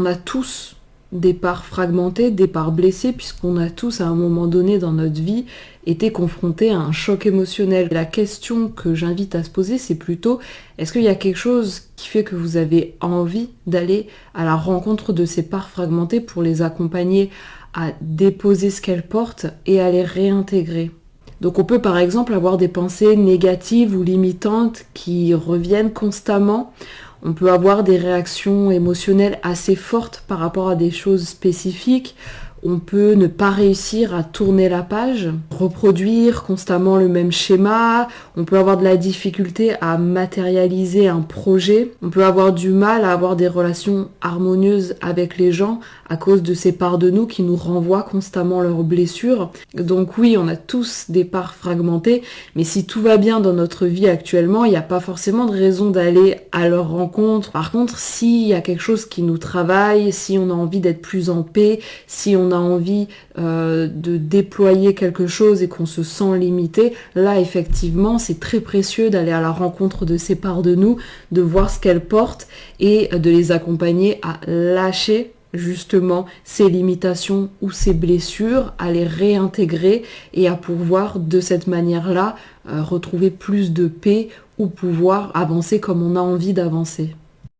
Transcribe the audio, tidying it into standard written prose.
On a tous des parts fragmentées, des parts blessées, puisqu'on a tous à un moment donné dans notre vie été confrontés à un choc émotionnel. La question que j'invite à se poser, c'est plutôt, est-ce qu'il y a quelque chose qui fait que vous avez envie d'aller à la rencontre de ces parts fragmentées pour les accompagner à déposer ce qu'elles portent et à les réintégrer? Donc on peut par exemple avoir des pensées négatives ou limitantes qui reviennent constamment. On peut avoir des réactions émotionnelles assez fortes par rapport à des choses spécifiques. On peut ne pas réussir à tourner la page, reproduire constamment le même schéma. On peut avoir de la difficulté à matérialiser un projet. On peut avoir du mal à avoir des relations harmonieuses avec les gens à cause de ces parts de nous qui nous renvoient constamment leurs blessures. Donc oui, on a tous des parts fragmentées, mais si tout va bien dans notre vie actuellement, il n'y a pas forcément de raison d'aller à leur rencontre. Par contre, s'il y a quelque chose qui nous travaille, si on a envie d'être plus en paix, si on a envie de déployer quelque chose et qu'on se sent limité, là effectivement c'est très précieux d'aller à la rencontre de ces parts de nous, de voir ce qu'elles portent et de les accompagner à lâcher justement ces limitations ou ces blessures, à les réintégrer et à pouvoir de cette manière-là retrouver plus de paix ou pouvoir avancer comme on a envie d'avancer.